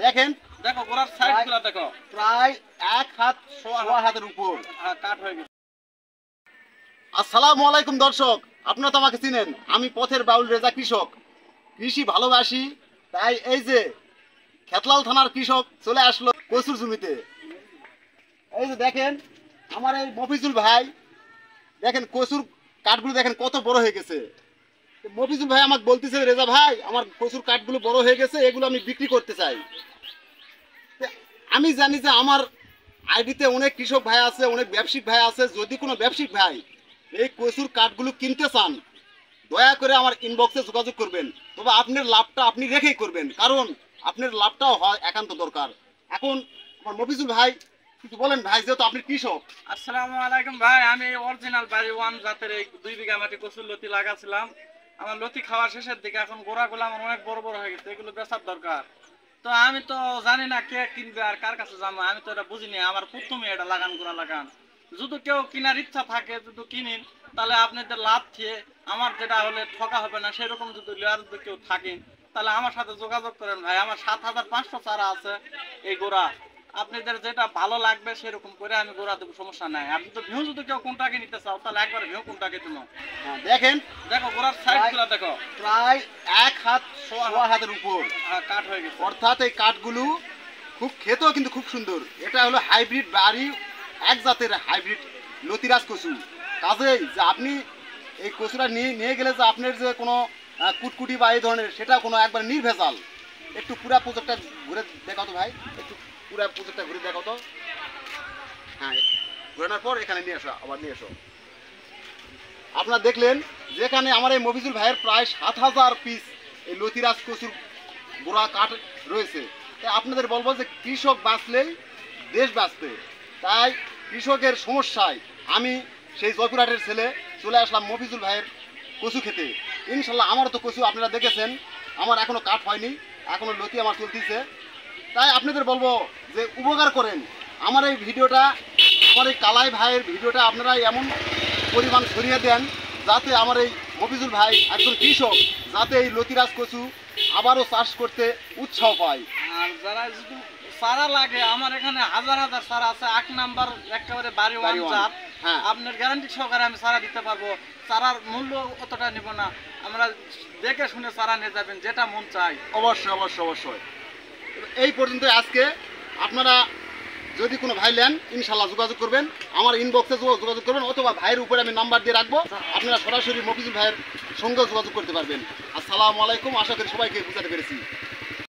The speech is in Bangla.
দেখেন, দেখো গোড়ার সাইডগুলো দেখো, প্রায় 1 হাত সোয়া হাতের উপর কাট হয়ে গেছে। আসসালামু আলাইকুম দর্শক, আপনারা তো আমাকে চিনেন। আমি পথের বাউল রেজা কৃষক, কৃষি ভালোবাসি। তাই এই যে খেতলাল থানার কৃষক চলে আসলো কচুর জমিতে। এই যে দেখেন আমার এই মফিজুল ভাই, দেখেন কচুর কাঠগুলো দেখেন কত বড় হয়ে গেছে। মফিজুল ভাই আমাকে বলতেছে, রেজা ভাই আমার কচুর কাঠগুলো বড় হয়ে গেছে, এগুলো আমি বিক্রি করতে চাই। আমি জানি যে আমার আইডিতে অনেক কৃষক ভাই আছে, অনেক ব্যবসায়িক ভাই আছে। যদি কোনো ব্যবসায়িক ভাই এই কচুর কাঠগুলো কিনতে চান, দয়া করে আমার ইনবক্সে যোগাযোগ করবেন। তবে আপনার লাভটা আপনি রেখেই করবেন, কারণ আপনার লাভটাও হয় একান্ত দরকার। এখন আমার মফিজুল ভাই কিছু বলেন ভাই, যেহেতু আপনি কৃষক। আসসালামু আলাইকুম ভাই, আমি অরিজিনাল বাড়ি 1 জাতের এই 2 বিঘা মাটি কচুর লতি লাগাছিলাম। আমার লতি খাওয়ার শেষের দিকে এখন গোড়াগুলো আমার অনেক বড় বড় হয়ে গেছে, এগুলো বেচার দরকার। তো আমি তো জানি না কে কিনবে আর কার কাছে যাবো, আমি তো এটা বুঝিনি। আমার প্রথমে এটা লাগান গোড়া লাগান, যদি কেউ কেনার ইচ্ছা থাকে যদি কিনেন, তাহলে আপনাদের লাভ খেয়ে আমার যেটা হলে ঠকা হবে না, সেরকম যদি লেয়ার যদি কেউ থাকেন তাহলে আমার সাথে যোগাযোগ করেন ভাই। আমার 7500 চারা আছে এই গোড়া, আপনাদের যেটা ভালো লাগবে সেরকম করে আমি গোড়া দেবো, সমস্যা নাই। আপনি তো ভিউ যদি কেউ কোনটাকে নিতে চাও তাহলে একবার ভিউ কোনটাকে দেবো। দেখেন, দেখো গোড়ার সাইডগুলো দেখো, প্রায় 1 হাত সোয়া হাতের উপর কাট হয়ে গেছে। অর্থাৎ এই কাঠগুলো খুব খেতেও কিন্তু খুব সুন্দর। এটা হলো হাইব্রিড বাড়ি 1 জাতের হাইব্রিড লতিরাজ কচু। কাজেই যে আপনি এই কচুটা নিয়ে গেলে যে আপনার যে কোনো কুটকুটি বা এই ধরনের, সেটা কোনো একবার নির্ভেজাল। একটু পুরা প্রজেক্টটা ঘুরে দেখাও তো ভাই, একটু পুরা প্রজেক্টটা ঘুরে দেখাও তো। হ্যাঁ, ঘোরানোর পর এখানে নিয়ে আসো, আবার নিয়ে এসো। আপনারা দেখলেন যেখানে আমার এই মফিজুল ভাইয়ের প্রায় 7000 পিস এই লতিরাজ কচুর গোড়া কাঠ রয়েছে। তাই আপনাদের বলবো যে কৃষক বাঁচলেই দেশ বাঁচবে। তাই কৃষকের সমস্যায় আমি সেই জয়পুরহাটের ছেলে চলে আসলাম মফিজুল ভাইয়ের কচু খেতে। ইনশাল্লাহ আমারও তো কচু আপনারা দেখেছেন, আমার এখনও কাঠ হয়নি, এখনও লতি আমার চলতেছে। তাই আপনাদের বলবো যে উপকার করেন আমার এই ভিডিওটা, আমার এই কালাই ভাইয়ের ভিডিওটা আপনারা এমন পরিমাণ ছড়িয়ে দেন যাতে আমার এই মফিজুল ভাই একজন কৃষক, যাতে এই লতিরাজ কচু আবারও চাষ করতে উৎসাহ পায়। আর যারা যদি চারা লাগে, আমার এখানে হাজার হাজার চারা আছে। 8 নাম্বার একেবারে বাড়ি 1 জাত, আপনার গ্যারান্টি সহকারে আমি চারা দিতে পারবো। চারার মূল্য অতটা নিব না, আমরা দেখে শুনে চারা নিয়ে যাবেন, যেটা মন চাই। অবশ্যই অবশ্যই অবশ্যই। এই পর্যন্ত আজকে। আপনারা যদি কোনো ভাই নেন ইনশাল্লাহ যোগাযোগ করবেন, আমার ইনবক্সে যোগাযোগ করবেন, অথবা ভাইয়ের উপরে আমি নাম্বার দিয়ে রাখবো, আপনারা সরাসরি মফিজুল ভাইয়ের সঙ্গে যোগাযোগ করতে পারবেন। আসসালামু আলাইকুম, আশা করি সবাইকে বুঝাতে পেরেছি।